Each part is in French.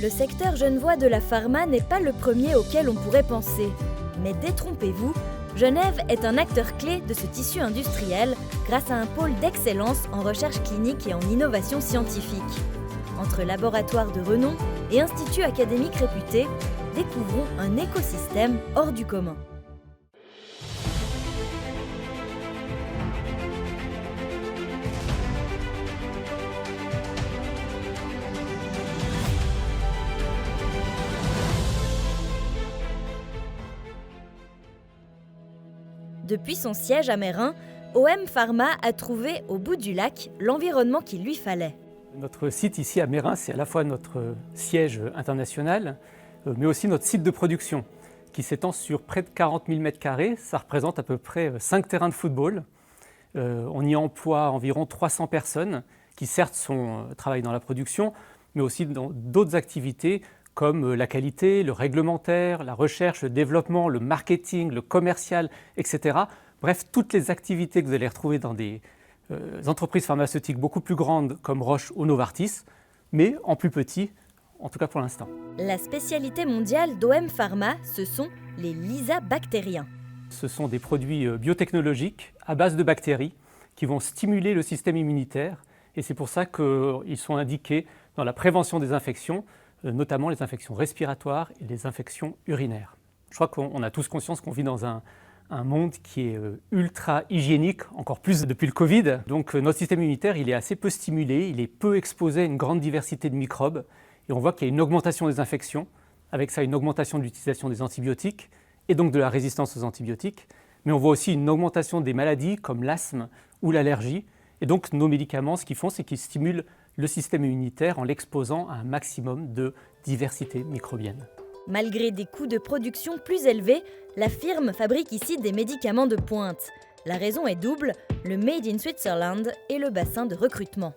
Le secteur genevois de la pharma n'est pas le premier auquel on pourrait penser. Mais détrompez-vous, Genève est un acteur clé de ce tissu industriel grâce à un pôle d'excellence en recherche clinique et en innovation scientifique. Entre laboratoires de renom et instituts académiques réputés, découvrons un écosystème hors du commun. Depuis son siège à Meyrin, OM Pharma a trouvé au bout du lac l'environnement qu'il lui fallait. Notre site ici à Meyrin, c'est à la fois notre siège international, mais aussi notre site de production, qui s'étend sur près de 40 000 m². Ça représente à peu près 5 terrains de football. On y emploie environ 300 personnes, qui certes travaillent dans la production, mais aussi dans d'autres activités, comme la qualité, le réglementaire, la recherche, le développement, le marketing, le commercial, etc. Bref, toutes les activités que vous allez retrouver dans des entreprises pharmaceutiques beaucoup plus grandes comme Roche ou Novartis, mais en plus petit, en tout cas pour l'instant. La spécialité mondiale d'OM Pharma, ce sont les lysabactériens. Ce sont des produits biotechnologiques à base de bactéries qui vont stimuler le système immunitaire, et c'est pour ça qu'ils sont indiqués dans la prévention des infections, notamment les infections respiratoires et les infections urinaires. Je crois qu'on a tous conscience qu'on vit dans un monde qui est ultra hygiénique, encore plus depuis le Covid. Donc notre système immunitaire, il est assez peu stimulé, il est peu exposé à une grande diversité de microbes. Et on voit qu'il y a une augmentation des infections, avec ça une augmentation de l'utilisation des antibiotiques et donc de la résistance aux antibiotiques. Mais on voit aussi une augmentation des maladies comme l'asthme ou l'allergie. Et donc nos médicaments, ce qu'ils font, c'est qu'ils stimulent le système immunitaire en l'exposant à un maximum de diversité microbienne. Malgré des coûts de production plus élevés, la firme fabrique ici des médicaments de pointe. La raison est double, le Made in Switzerland et le bassin de recrutement.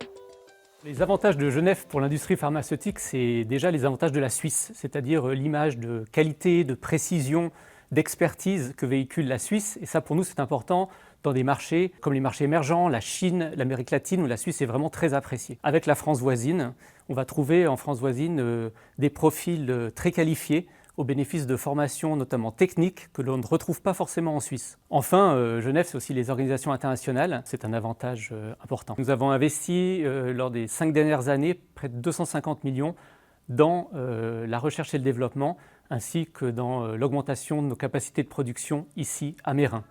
Les avantages de Genève pour l'industrie pharmaceutique, c'est déjà les avantages de la Suisse, c'est-à-dire l'image de qualité, de précision, d'expertise que véhicule la Suisse. Et ça, pour nous, c'est important dans des marchés comme les marchés émergents, la Chine, l'Amérique latine, où la Suisse est vraiment très appréciée. Avec la France voisine, on va trouver en France voisine des profils très qualifiés au bénéfice de formations notamment techniques que l'on ne retrouve pas forcément en Suisse. Enfin, Genève, c'est aussi les organisations internationales. C'est un avantage important. Nous avons investi lors des 5 dernières années près de 250 millions dans la recherche et le développement, ainsi que dans l'augmentation de nos capacités de production ici à Meyrin.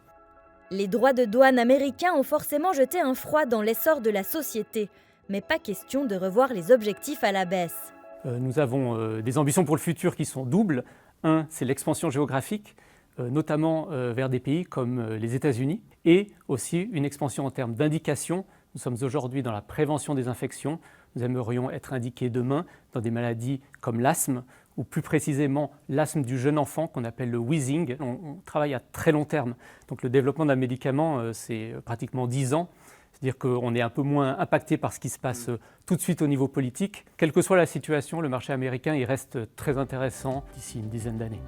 Les droits de douane américains ont forcément jeté un froid dans l'essor de la société, mais pas question de revoir les objectifs à la baisse. Nous avons des ambitions pour le futur qui sont doubles. Un, c'est l'expansion géographique, notamment vers des pays comme les États-Unis, et aussi une expansion en termes d'indications. Nous sommes aujourd'hui dans la prévention des infections. Nous aimerions être indiqués demain dans des maladies comme l'asthme, ou plus précisément l'asthme du jeune enfant qu'on appelle le wheezing. On travaille à très long terme. Donc le développement d'un médicament, c'est pratiquement 10 ans. C'est-à-dire qu'on est un peu moins impacté par ce qui se passe tout de suite au niveau politique. Quelle que soit la situation, le marché américain il reste très intéressant d'ici une dizaine d'années.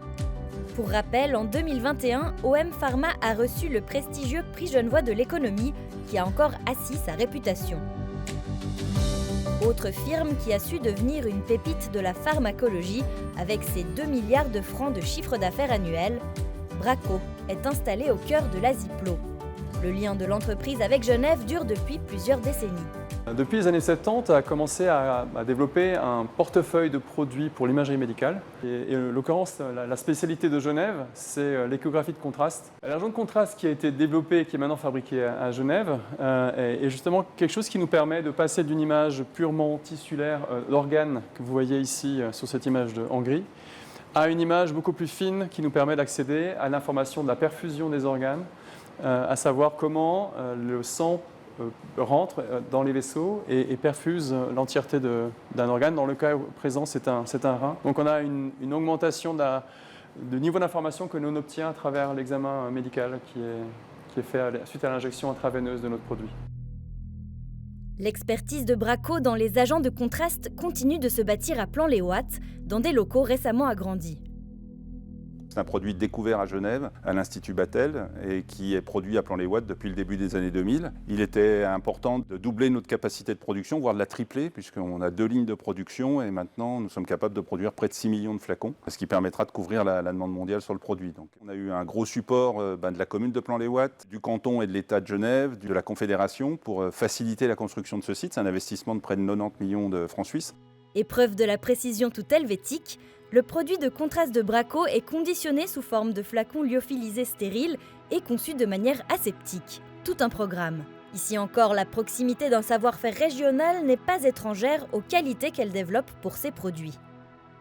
Pour rappel, en 2021, OM Pharma a reçu le prestigieux prix genevois de l'économie qui a encore assis sa réputation. Autre firme qui a su devenir une pépite de la pharmacologie avec ses 2 milliards de francs de chiffre d'affaires annuel, Bracco est installé au cœur de l'Aziplo. Le lien de l'entreprise avec Genève dure depuis plusieurs décennies. Depuis les années 70, on a commencé à développer un portefeuille de produits pour l'imagerie médicale. Et en l'occurrence, la spécialité de Genève, c'est l'échographie de contraste. L'agent de contraste qui a été développé, qui est maintenant fabriqué à Genève, est justement quelque chose qui nous permet de passer d'une image purement tissulaire d'organes que vous voyez ici sur cette image en gris, à une image beaucoup plus fine qui nous permet d'accéder à l'information de la perfusion des organes, à savoir comment le sang rentre dans les vaisseaux et perfuse l'entièreté d'un organe. Dans le cas présent, c'est un rein. Donc on a une augmentation de niveau d'information que l'on obtient à travers l'examen médical qui est fait suite à l'injection intraveineuse de notre produit. L'expertise de Bracco dans les agents de contraste continue de se bâtir à Plan-les-Ouates, dans des locaux récemment agrandis. C'est un produit découvert à Genève, à l'Institut Battelle, et qui est produit à Plan-les-Ouates depuis le début des années 2000. Il était important de doubler notre capacité de production, voire de la tripler, puisqu'on a 2 lignes de production et maintenant nous sommes capables de produire près de 6 millions de flacons, ce qui permettra de couvrir la demande mondiale sur le produit. Donc, on a eu un gros support de la commune de Plan-les-Ouates, du canton et de l'État de Genève, de la Confédération pour faciliter la construction de ce site. C'est un investissement de près de 90 millions de francs suisses. Épreuve de la précision toute helvétique, le produit de contraste de Braco est conditionné sous forme de flacons lyophilisés stériles et conçu de manière aseptique. Tout un programme. Ici encore, la proximité d'un savoir-faire régional n'est pas étrangère aux qualités qu'elle développe pour ses produits.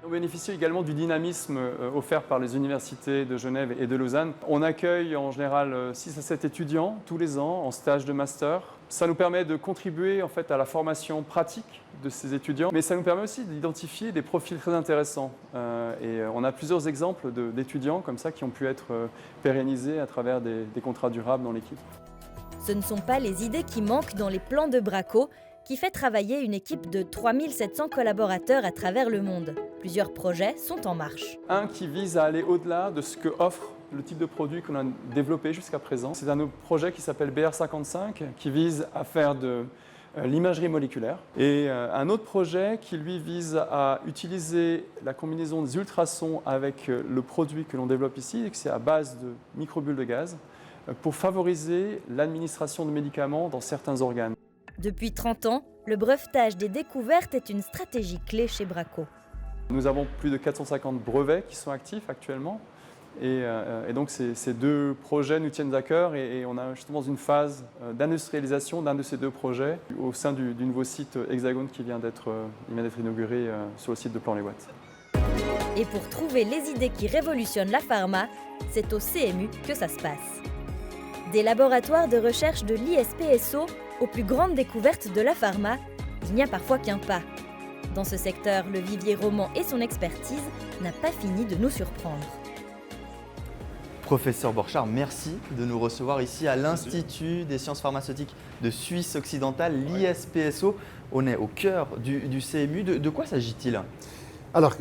On bénéficie également du dynamisme offert par les universités de Genève et de Lausanne. On accueille en général 6 à 7 étudiants tous les ans en stage de master. Ça nous permet de contribuer en fait à la formation pratique de ces étudiants, mais ça nous permet aussi d'identifier des profils très intéressants. Et on a plusieurs exemples d'étudiants comme ça qui ont pu être pérennisés à travers des contrats durables dans l'équipe. Ce ne sont pas les idées qui manquent dans les plans de Braco, qui fait travailler une équipe de 3700 collaborateurs à travers le monde. Plusieurs projets sont en marche. Un qui vise à aller au-delà de ce que offre le type de produit qu'on a développé jusqu'à présent. C'est un projet qui s'appelle BR55, qui vise à faire de l'imagerie moléculaire. Et un autre projet qui, lui, vise à utiliser la combinaison des ultrasons avec le produit que l'on développe ici, et que c'est à base de microbulles de gaz, pour favoriser l'administration de médicaments dans certains organes. Depuis 30 ans, le brevetage des découvertes est une stratégie clé chez Braco. Nous avons plus de 450 brevets qui sont actifs actuellement. Et donc ces 2 projets nous tiennent à cœur et on a justement une phase d'industrialisation d'un de ces 2 projets au sein du nouveau site Hexagone qui vient d'être inauguré sur le site de Plan-les-Ouates. Et pour trouver les idées qui révolutionnent la pharma, c'est au CMU que ça se passe. Des laboratoires de recherche de l'ISPSO aux plus grandes découvertes de la pharma, il n'y a parfois qu'un pas. Dans ce secteur, le vivier roman et son expertise n'a pas fini de nous surprendre. Professeur Borchard, merci de nous recevoir ici à l'Institut des sciences pharmaceutiques de Suisse occidentale, l'ISPSO. On est au cœur du CMU. De quoi s'agit-il ? Alors,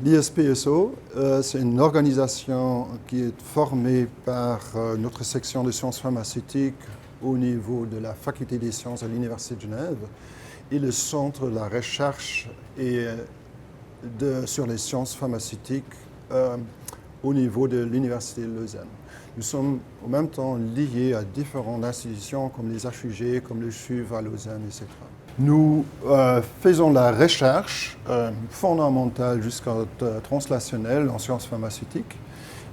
l'ISPSO, c'est une organisation qui est formée par notre section de sciences pharmaceutiques au niveau de la faculté des sciences à l'Université de Genève et le centre de la recherche sur les sciences pharmaceutiques au niveau de l'Université de Lausanne. Nous sommes en même temps liés à différentes institutions comme les HUG, comme le CHUV à Lausanne, etc. Nous faisons la recherche fondamentale jusqu'à translationnelle en sciences pharmaceutiques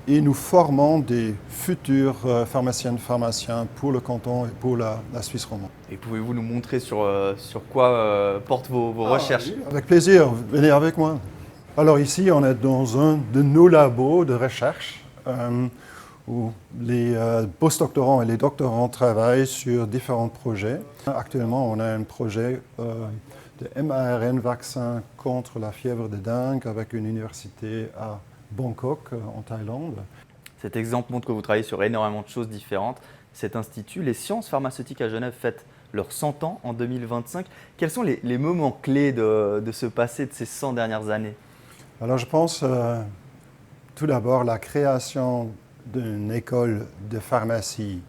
et nous formons des futurs pharmaciennes, pharmaciens pour le canton et pour la Suisse romande. Et pouvez-vous nous montrer sur quoi portent vos recherches ? Oui, avec plaisir, venez avec moi. Alors ici, on est dans un de nos labos de recherche où les postdoctorants et les doctorants travaillent sur différents projets. Actuellement, on a un projet de MARN vaccin contre la fièvre de dengue avec une université à Bangkok, en Thaïlande. Cet exemple montre que vous travaillez sur énormément de choses différentes. Cet institut, les sciences pharmaceutiques à Genève, fête leurs 100 ans en 2025. Quels sont les moments clés de ce passé de ces 100 dernières années ? Alors je pense tout d'abord la création d'une école de pharmacie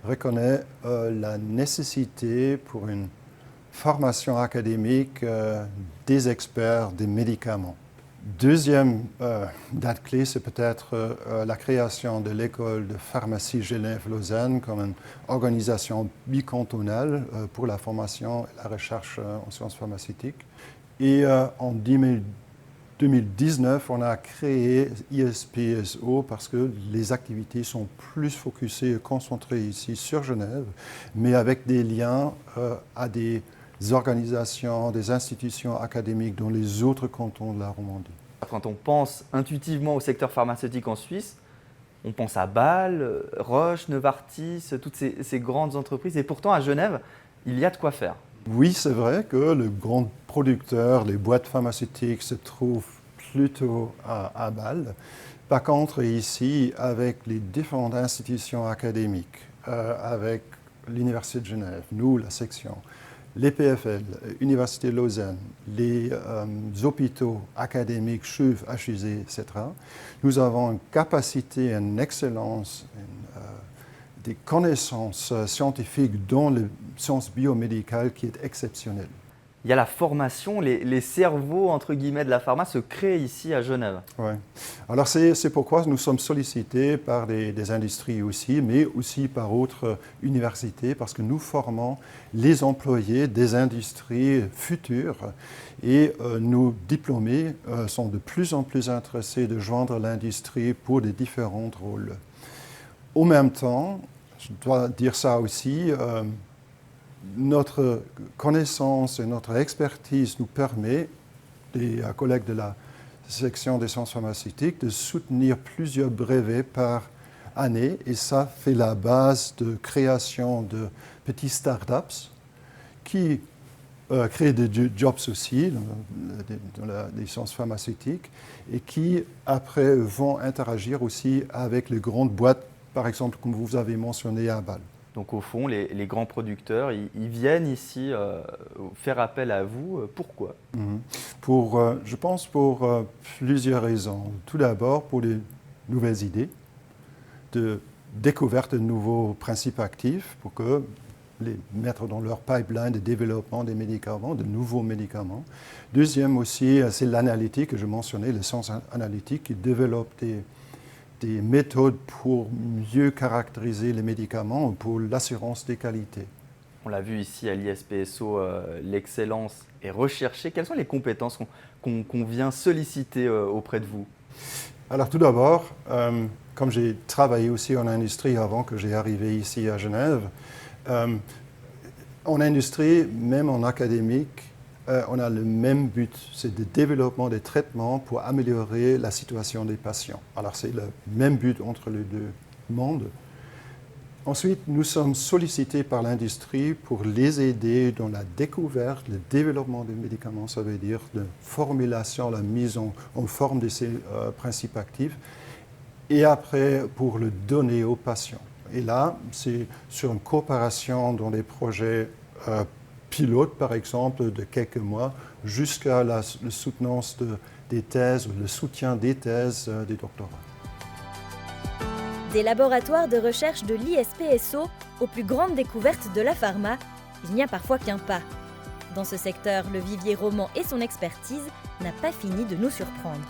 reconnaît la nécessité pour une formation académique des experts des médicaments. Deuxième date clé, c'est peut-être la création de l'école de pharmacie Genève-Lausanne comme une organisation bicantonale pour la formation et la recherche en sciences pharmaceutiques. Et en 2019, on a créé ISPSO parce que les activités sont plus focusées et concentrées ici sur Genève, mais avec des liens à des organisations, des institutions académiques dans les autres cantons de la Romandie. Quand on pense intuitivement au secteur pharmaceutique en Suisse, on pense à Bâle, Roche, Novartis, toutes ces grandes entreprises. Et pourtant, à Genève, il y a de quoi faire. Oui, c'est vrai que le grand producteur, les boîtes pharmaceutiques se trouvent plutôt à Bâle. Par contre, ici, avec les différentes institutions académiques, avec l'Université de Genève, nous, la section, les PFL, Université de Lausanne, les hôpitaux académiques, CHUV, HUZ, etc., nous avons une capacité, une excellence, des connaissances scientifiques dans les sciences biomédicales qui est exceptionnelle. Il y a la formation, les cerveaux entre guillemets de la pharma se créent ici à Genève. Oui. Alors c'est pourquoi nous sommes sollicités par des industries aussi, mais aussi par d'autres universités, parce que nous formons les employés des industries futures et nos diplômés sont de plus en plus intéressés de joindre l'industrie pour des différents rôles. En même temps, je dois dire ça aussi, notre connaissance et notre expertise nous permet, les collègues de la section des sciences pharmaceutiques, de soutenir plusieurs brevets par année. Et ça fait la base de création de petits startups qui créent des jobs aussi dans les sciences pharmaceutiques et qui après vont interagir aussi avec les grandes boîtes, par exemple, comme vous avez mentionné à Bâle. Donc au fond, les grands producteurs, ils viennent ici faire appel à vous. Pourquoi ? Je pense pour plusieurs raisons. Tout d'abord, pour les nouvelles idées, de découverte de nouveaux principes actifs, pour que les mettre dans leur pipeline de développement des médicaments, de nouveaux médicaments. Deuxième aussi, c'est l'analytique que je mentionnais, les sciences analytiques qui développent des méthodes pour mieux caractériser les médicaments, pour l'assurance des qualités. On l'a vu ici à l'ISPSO, l'excellence est recherchée. Quelles sont les compétences qu'on vient solliciter auprès de vous ? Alors tout d'abord, comme j'ai travaillé aussi en industrie avant que j'ai arrivé ici à Genève, en industrie, même en académique, on a le même but, c'est le développement des traitements pour améliorer la situation des patients. Alors c'est le même but entre les deux mondes. Ensuite, nous sommes sollicités par l'industrie pour les aider dans la découverte, le développement des médicaments, ça veut dire la formulation, la mise en forme de ces principes actifs, et après pour le donner aux patients. Et là, c'est sur une coopération dans des projets pilote, par exemple, de quelques mois, jusqu'à la soutenance des thèses, le soutien des thèses des doctorats. Des laboratoires de recherche de l'ISPSO aux plus grandes découvertes de la pharma, il n'y a parfois qu'un pas. Dans ce secteur, le vivier roman et son expertise n'a pas fini de nous surprendre.